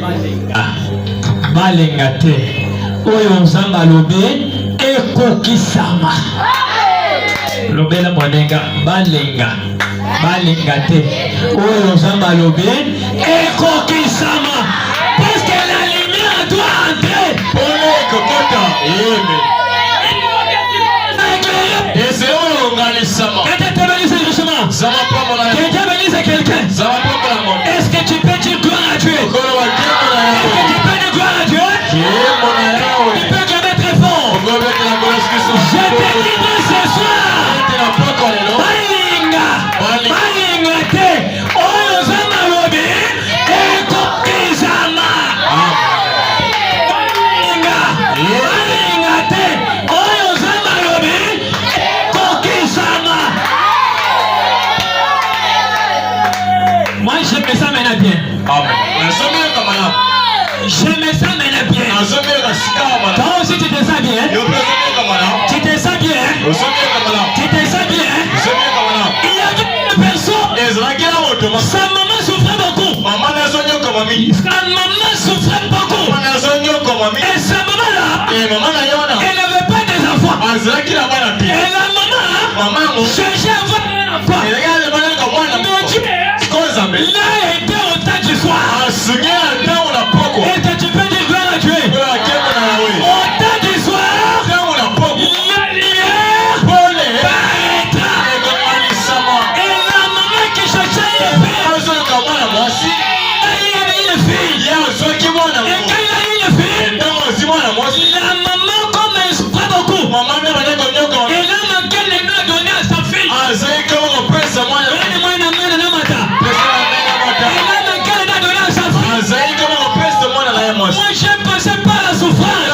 balenga te oyo nzambe alobi ekokisama lobela mwanenga balenga te oyo nzambe alobi ekokisama parce que la lumière doit entrer ole kokota et c'est oyo ngalisama quelqu'un bénisse quelqu'un. Est-ce que tu peux dire gloire à Dieu? Est-ce que tu peux dire gloire à Dieu? Tu peux clamer très fort. Je te livre ce soir. Balinga te. Oyo zama lobi. Ekokizama. Balinga te. Oyo zama lobi. Ekokizama. Moi je me sens maintenant bien. Amen. Je me sens maintenant bien. Toi aussi tu te sens bien. Tu te sens bien. Tu te sens bien. Il y a une personne. Sa maman souffrait beaucoup. Sa maman souffrait beaucoup. Et sa maman là, elle n'avait pas des enfants. Et la maman cherchait à avoir un enfant. Mais Dieu là était au temps du soir. Et que tu peux dire gloire à Dieu. Au temps du soir, la lumière paraîtra. Et la maman qui cherchait une fille, il y avait une fille. Et quand il a eu une fille, la maman comme elle souffrait beaucoup, et l'homme qu'elle a donné à sa fille, moi je passais par la souffrance.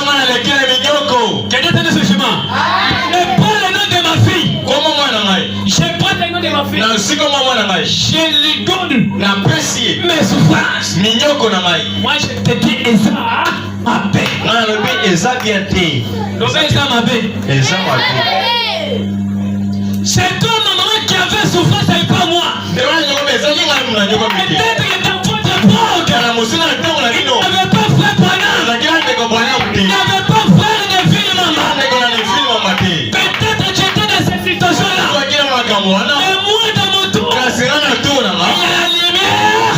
Quelqu'un tenait ce chemin. Je prends le nom de ma fille. Je prends le nom de ma fille. Je lui donne mes souffrances. Moi je te dis Eza ma paix. C'est toi ma maman qui avait souffrance et pas moi. Peut-être que ta faute est brogue. Il n'avait pas frère Branham. Il n'avait pas frère de vie maman. Peut-être que tu étais dans cette situation-là. Et moi dans mon tour, il y a la lumière.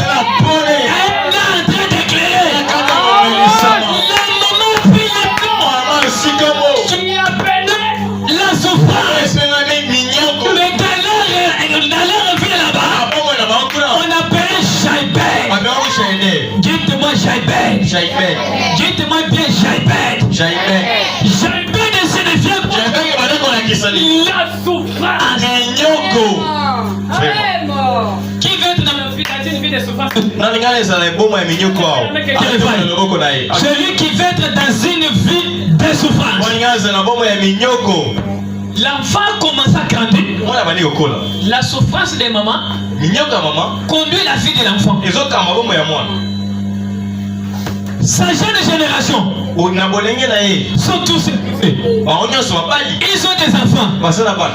Elle est en train d'éclairer. La maman prie le temps. Tu appelais la souffrance. Mais dans leur vie là-bas, on appelait Jaibet. Dites-moi Jaibet. Dites-moi bien Jaibet. Jaibet signifie la souffrance. Qui veut être dans une vie de souffrance? Celui qui veut être dans une vie de souffrance. L'enfant commence à grandir. La souffrance des mamans conduit la vie de l'enfant. Sa jeune génération sont tous ils ont des enfants.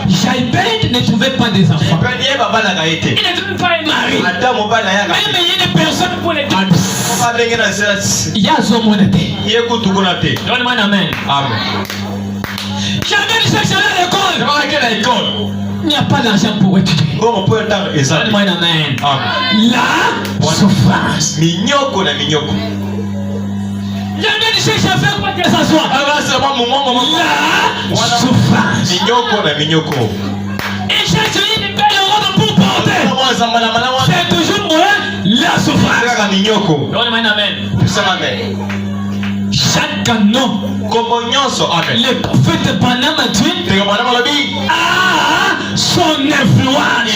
Jaïbed ne trouvait pas des enfants. Il ne trouvait pas un mari. Même il y a une personne pour les deux. Il y a Zomonate. Donne-moi un amen. Jamais ne cherche à l'école. Il n'y a pas d'argent pour étudier. Donne-moi un amen. La souffrance. Jamais ne cherche à faire quoi que ce soit. La souffrance. Il cherche une belle robe pour porter. C'est toujours moi la souffrance. Donne-moi un amen. Chaque nom, le prophète Branham a dit a son influence.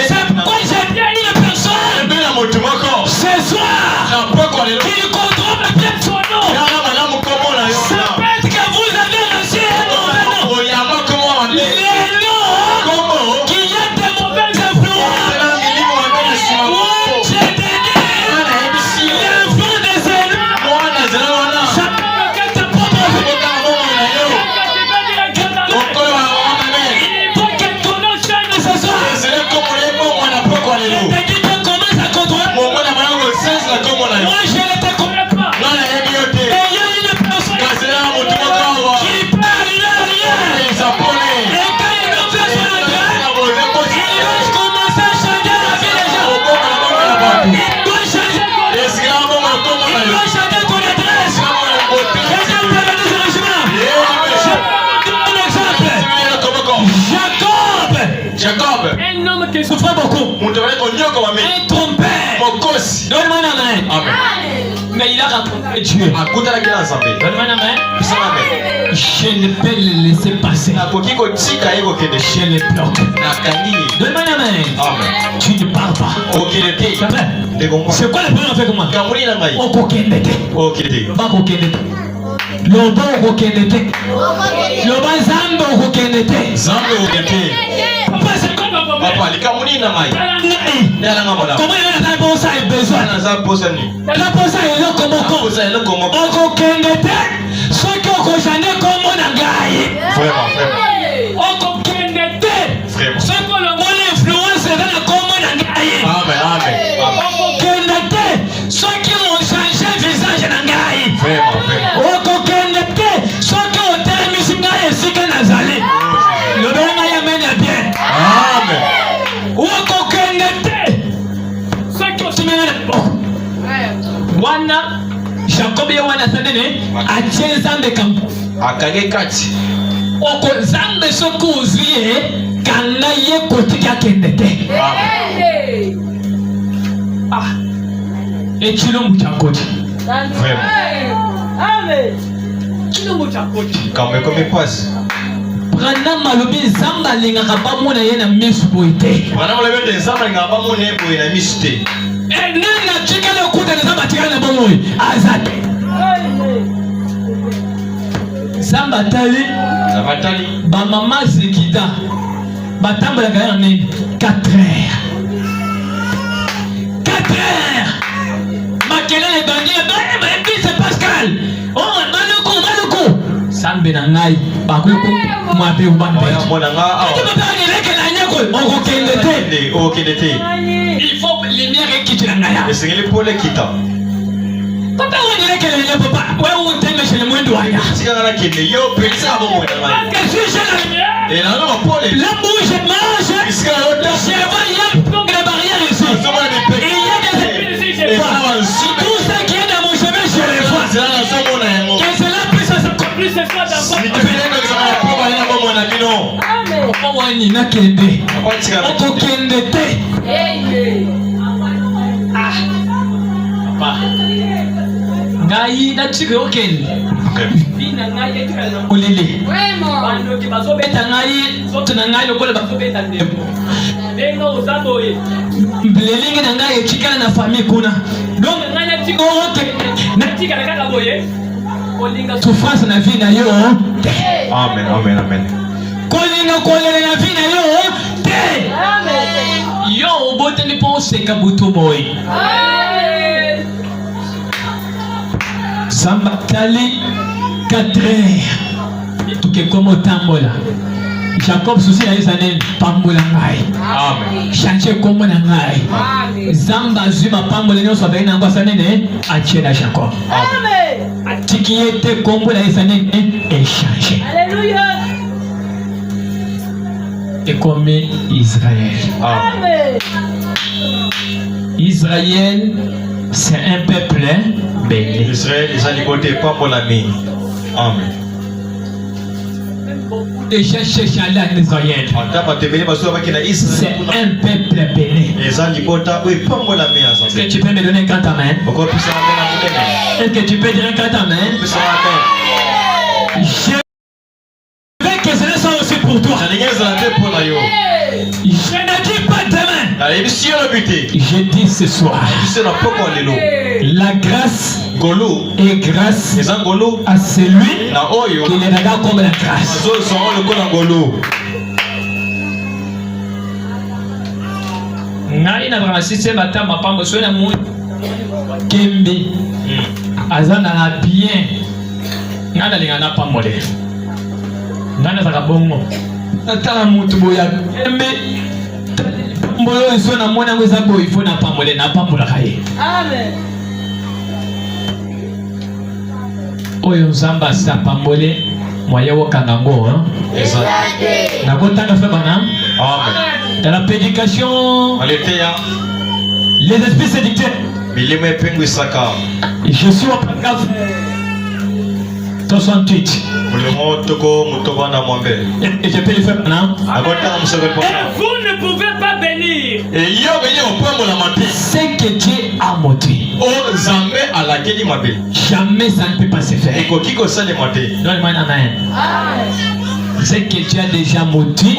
C'est pourquoi j'ai bien dit la personne ce soir qui contrôle bien son nom. Ça peut être que vous avez reçu un mauvais nom. Les noms qui ont des mauvaises influences. J'ai dit l'influence des ennemis. Ça peut être ta propre vie. Il faut que ton nom change ce soir. Je te dis que commence à contrôler. Moi je ne te connais pas. Et il y a une personne qui parle rien. Et quand il va faire son entrée, il va commencer à changer la vie des gens. Il doit changer ton adresse. Il doit changer ton adresse. Quelqu'un peut donner ce régiment. Je peux vous donner un exemple. Jacob. Un homme qui souffrait beaucoup. Un trompeur. Donne-moi une main. Mais il a rencontré Dieu. Donne-moi une main. Je ne peux le laisser passer. Je le bloque. Donne-moi une main. Tu ne parles pas. C'est quoi le premier fait comme moi? Okokendete. Okokendete. Lobo okokendete. Loba zambo okokendete. Papa, c'est quoi ton problème? Comment il a besoin? La posa est là comme okokendete. Ce qui okojane comme on a gagné. Okokendete. Ce que le monde influence dans le comme on a gagné. Okokendete. Ceux qui ont changé le visage n'a gagné. Okokendete. Ceux qui ont terminé ce qu'il y a Nazali. Le bien amène bien. Amen. Okokendete. Ceux qui ont semé wana Jacob ya wana sandene atie zambe kampu akage kati oko zambe soko uzie kana ye kotika kendete. Ekilombo kyakoti. Amen. Kilombo kyakoti. Kambe komi pasi. Branham malobi zamba lingaka bamona ye na misu boite. Branham malobi zamba lingaka bamona ye boye na misu te. Nana chikale okuta zamba tikana bomoyi azate. Zamba tali ba mama zikida batambola kaya nini 4 heures. 4 heures. Makelele bandia ba epise Pascal. Oh maloko. Sambe na ngai bakuko mwape ubande. Mwana nga awa. Il faut lumière qui te l'engaya. Esengeli pole kita. Papa on dirait que le papa ouais on t'aime chez le moins douaya. Sikana kende yo pelisa abo mwana nga. Que je suis la lumière. Et là non pole. La bouche mange. Iskala ota. Je vois il y a donc la barrière ici. Il y a des épines ici je vois. Tout ça qui est dans mon chemin je les vois. Que cela puisse se accomplir ce soir dans votre vie. Papa wani na kende. Oko kende te. Papa. Ngai na chike okende. Bina ngai etkala olele. Bando ki bazobeta ngai zote na ngai lokola bazobeta ndembo. Dengo uzaboye. Mbelelingi na ngai etikala na famille kuna. Donc ngai na chike okende. Na chike na kaka boye. Olinga souffrance na vie na yo. Amen. Kolinga kolele na vie na yo te. Amen. Yo yo obote ni po seka butu boy samba tali 4 heures tuke komo tambola Jacob souci a isané pambola ngai Amen. change komo na ngai zamba zuma pambola nyo so bena ngwa sanene achela Jacob Amen. Atikiete kombo na isané échanger Alléluia. et comme Israël. Amen. Israël, c'est un peuple béni. Israël, ils ont côté pas pour l'ami. Amen. Déjà cherché à l'âme d'Israël. C'est un peuple béni. Est-ce que tu peux me donner un grand amen? Est-ce que tu peux dire un grand amen? Je veux que ce soit aussi pour toi. Je ne dis pas demain. Je dis ce soir. La grâce est grâce à celui qui les regarde comme la grâce. Ngai na bransise batama pambo sona mu kembe azana na bien ngana linga na pamole ngana za kabongo natala mutu boya kembe mbolo sona mona ngweza boy ifona pamole na pambola kaye. Amen. Oyo nzamba sa pamole moya wokangango nakotanga fe bana. Amen. Dans la prédication, les esprits séducteurs. Je suis au paragraphe 68. Et je peux le faire maintenant. Et vous ne pouvez pas bénir Ce que Dieu a montré. Jamais ça ne peut pas se faire. Donne-moi un amen. Ce que Dieu a déjà montré,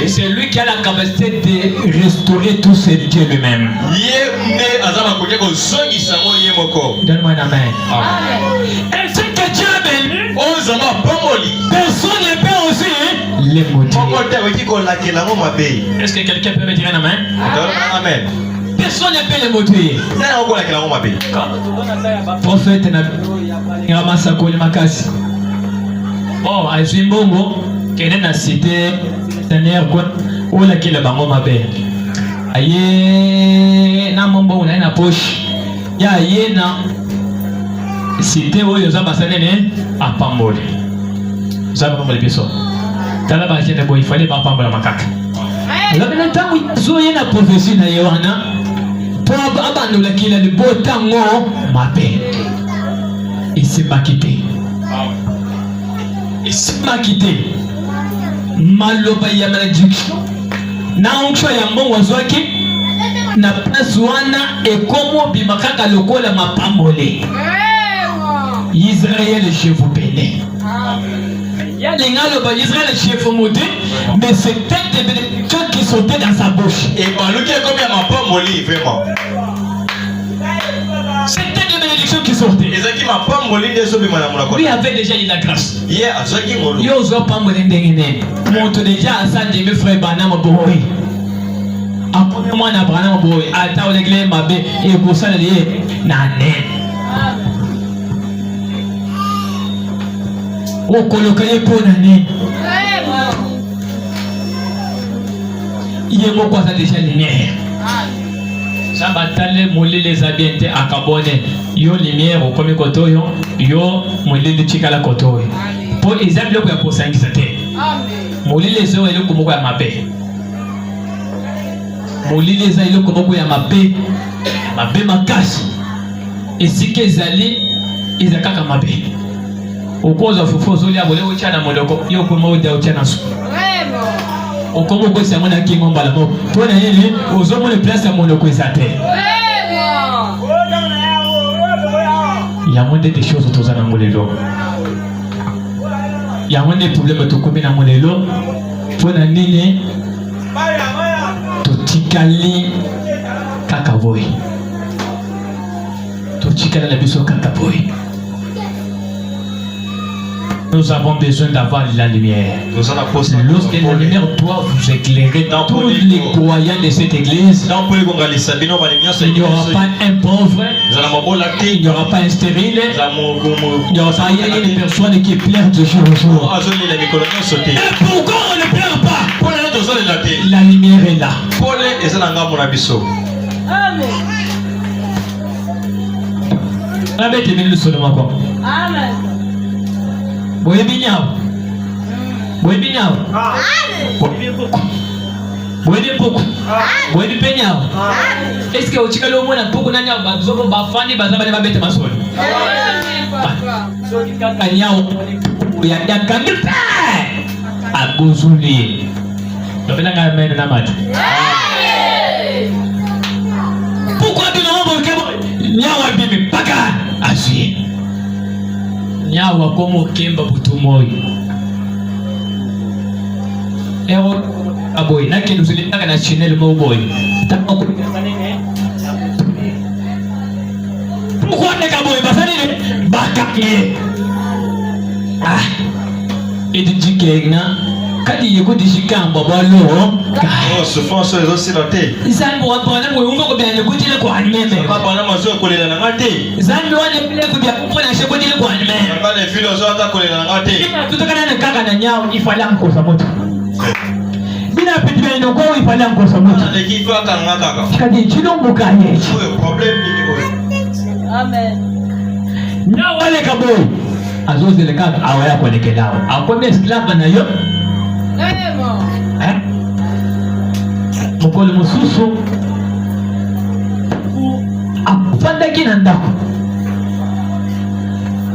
c'est lui qui a la capacité de restaurer tout ce Dieu lui-même. Donne-moi un amen. Et ce que Dieu a béni, personne ne peut aussi les maudire. Est-ce que quelqu'un peut me dire un amen? Personne ne peut les maudire. Prophète n'a pas makasi. Oh, Azimbongo, qui est na cité, Seigneur, où la qui est bango mabe. Aye, na mombo na poche. Ya aye na cité où yoza basanene a pambole. Zaba pambole biso. Tala ba jene boy fallait pas pambole makaka. La bena tangu zoye na prophétie na Yohana. Pour abandonner la qui le beau tango mabe. Il s'est pas quitté. Isima quitté maloba ya malédiction na oncho ya mbongo zwaki na place wana ekomo bimakaka lokola mapambole. Israël, je vous bénis. Il y a des gens Israël, je vous maudis, mais c'était des bénédictions qui sautaient dans sa bouche. Et c'était des bénédictions qui sortaient. Lui avait déjà eu la grâce. Yozo pambole ndengene. Monte déjà à San Jimmy frère Banam Boy. Après moi na Banam Boy. Ata olegle mabe et kosa lié nane. O kolokaye po nane. Yemo kwa sa déjà lumière. Sabatale molile zabiente akabone yo lumière okomi kotoyo yo molile chikala kotoyo po ezabile ko ya kosangisa te. Amen. Molile zo ele ko moko ya mabe. Molile za ele ko moko ya mabe. Mabe makasi. Esike ezali ezakaka mabe. Okoza fufu zo lia bole ochana modoko yo ko mo da ochana su. Okomo ko se amona ki ngomba la mo to na yele ozomo le place ya monoko ezate. Il y a moins de choses autour de Molelo. Il y a moins de problèmes autour de Molelo. Pour la nini, totikali kakaboy. Totikali la biso kakaboy. Nous avons besoin d'avoir la lumière. Lorsque la lumière doit vous éclairer dans tous les croyants de cette église, il n'y aura pas un pauvre, il n'y aura pas un stérile, il n'y aura pas une personne qui pleure de jour au jour. Et pourquoi on ne pleure pas? La lumière est là. Amen. Amen. Est-ce que tu as le moins pour qu'on ait un bafani bazaba ne bete masol? Agozuli. Topena ngamen na mat. Pourquoi tu n'as pas nyawa bibi paka asi? Nyawa como kemba butumoi. Ero aboy na kenu zulitaka na chinel mo boy. Pourquoi ne kaboy basani ne bakake? Ah. Edinji kegna kadi yeko dishikamba balo. Oh, souffrance les aussi noté. Zambi wa bwana mwe umva ko bya kutile kwa nimeme. Papa na mazo kolela na ngate. Zambi wa ne bile ko bya kupona she kutile kwa nimeme. Ngale filo zo ata kolela na ngate. Tutokana na kaka na nyao ifala mkosa moto. Bina pitibele no ko ifala mkosa moto. Na kitu aka ngaka. Kadi chino mukanye. Problem ni ko. Amen. Nyao wale kaboy. Azoze le kaka awaya ko lekelao. Akweme esclave na yo. Amen. Mukolo mususu afandaki na ndako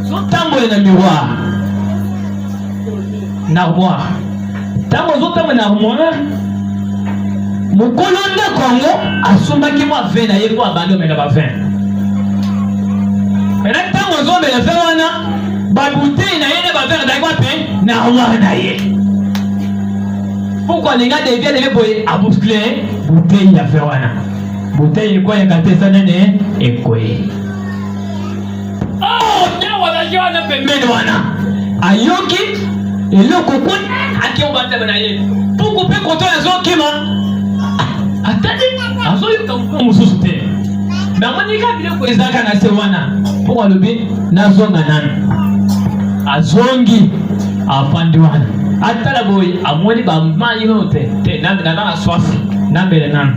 zotambola na miroir na armoire ntango zotambola na armoire mokolo ndako yango asombaki mwa vin na ye po abandi omela bavin ena ntango azomela vin wana babutei na ye ne bavin azalaki wape na armoire na ye. Pourquoi les gars deviennent les boys à bousculer bouteille à faire wana bouteille quoi y a ça nene et quoi oh nyawa la jona pembeni wana ayoki eloko kwa akiomba tena yeye pourquoi pe konto azoki ma atadi azoyi kampo mususu te na monika bile ko ezaka na se wana pourquoi lobi nazonga nani azongi afandi wana atala boy amoni ba manyo te na swafi na bele nan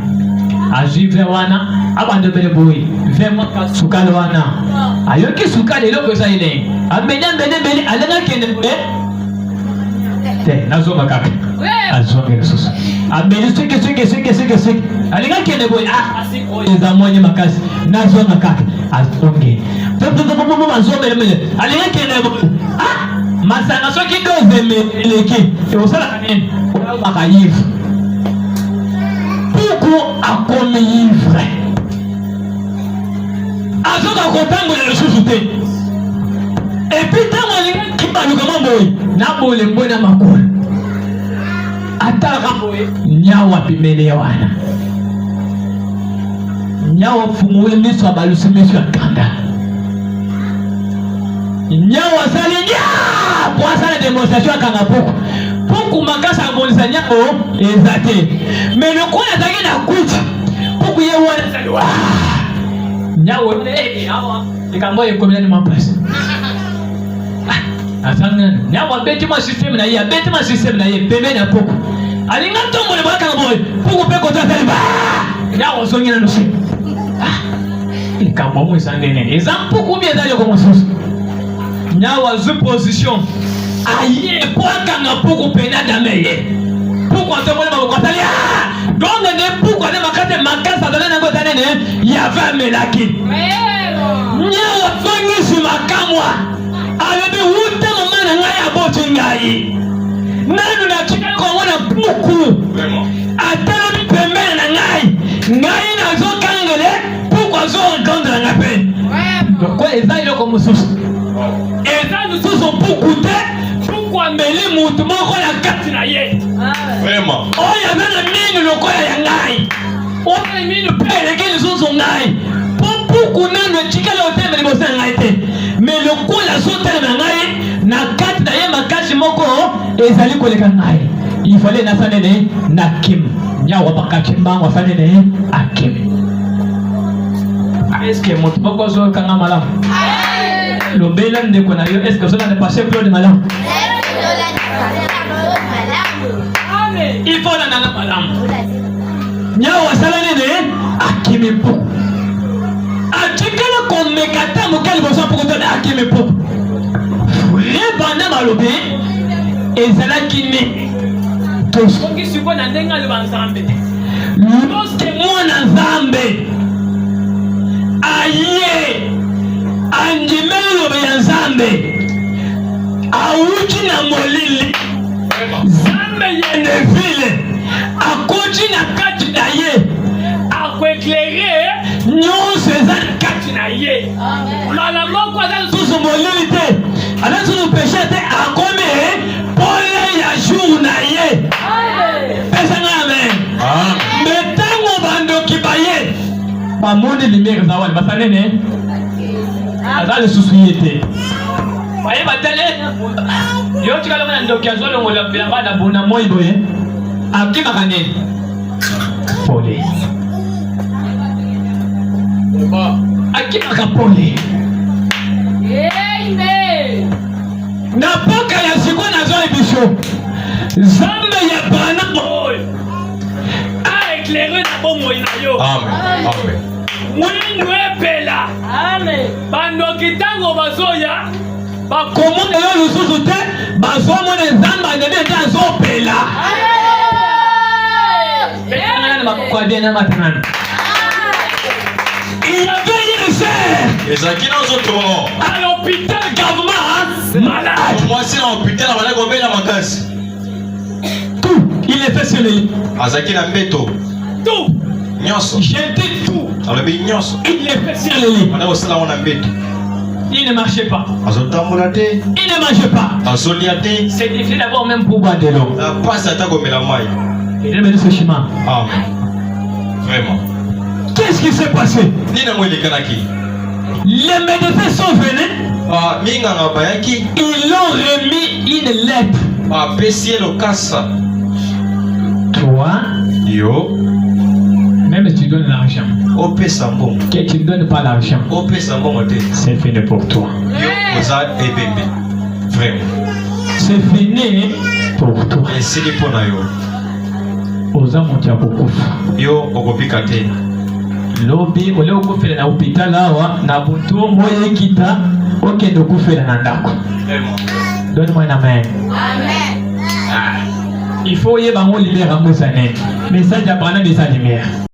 ajive wana abande bele boy vraiment ka sukale wana ayoki sukale loko sa ile abenya bele alanga kende boy te nazo makaka azonge lesusu abenya sike alanga kende boy asiko ezamoni makasi nazo makaka azonge pepe mazombe mele alanga kende boy masanga soki dozeme eleki eosalaka nini olobaka ivre puku akomi ivre azoka kotambola lisusu te epui ntango alingaki baluka maboye nabolembo na makolo atalaka boye nyawa pimele ya wana nyawa fungule miso abalusi miso ya kanda nyawa salingia pour ça la démonstration kanga puku makasa amonisa nyao ezate mais le quoi azaki na kuchi puku ye wana salwa nyawo awa ikambo yekomela ni place atanga nyawo beti ma système na ye pembe na puku alinga tombo le baka boy puku pe kota salba nyawo songina no si ikambo mo isangene ezampuku bi ezali ko mosusu nyawa zu position aye poakanga puku pena dameye puku atomole maboko atali donc ne puku ane makasa done nango tanene yava melaki nyawa fangisi makamwa alobi wuta mama na ngai aboti ngai nanu na chika kongo na puku atalobi pembele na ngai nazokangele puku azokandela nga pe kwa eza iloko mosusu eza lisusu puku te puku ameli mutu moko na kati na ye oyo aza na minu lokola ya ngai oyo minu mpe eleki lisusu ngai po puku nanu etikali otembe liboso ya ngai te me lokola azotelema ngai na kati na ye makasi moko ezali koleka ngai il fallait na sanene na kim nyawa bakati mbango sanene akim. Est-ce que moto moko zo kanga malamu lobela ndeko na yo est-ce que cela ne passe plus de malamu il faut la nana malamu nyawa sanene akimi po atikala komekata mokali boso pour donner akimi po rebana malobe ezalaki ne Lorsque mwana nzambe aye andimeli lobe ya nzambe auti na molili nzambe yene vile akoti na kati na ye akoeklere nyonso eza na kati na ye mala moko aza susu molili te aza susu peshe te akome pole ya jour na ye pesanga amen metango bandoki baye bamoni lumière eza wani basalene aza lisusu ye te baye batele yo tikala mwana ndoki azolongola bilamba na bona moi boye akimaka nini pole akimaka pole na poka ya siko nazwa ebiso nzambe ya bana oyo aeklere na bomoi na yo mwindu epela bandoki ntango bazoya bakomona yo lisusu te bazomona nzambe andebe ete azopela betanana bakwadiana matanana il y avait une sœur ezalaki na ozotomo à l'hôpital gavement malade mwasi na hôpital abandaki kobela makasi tout il est fait sur lui azalaki na mbeto tout nyonso j'ai dit tout alobi nyonso il est fait sur lui abandaki kosala ngo na mbeto il ne marchait pas azotambola te il ne mangeait pas azolia te c'est difficile d'abord même pour boire de l'eau pasi ata komela mai il est venu ce chemin amen vraiment qu'est-ce qui s'est passé nini yango elekanaki les médecins sont venus minganga bayaki ils l'ont remis une lettre bapesi ye lokasa toi yo même si tu donnes l'argent opesa mbongo que tu ne donnes pas l'argent opesa mbongo te c'est fini pour toi yo oza ebembe vraiment c'est fini pour toi esili mpo na yo oza moto ya kokufa yo okobika te lobi ole okufela na hôpital awa na butu moyo ekita okende okufela na ndako donne-moi une amen il faut oyeba ngo lumière yango eza nini message ya bana eza lumière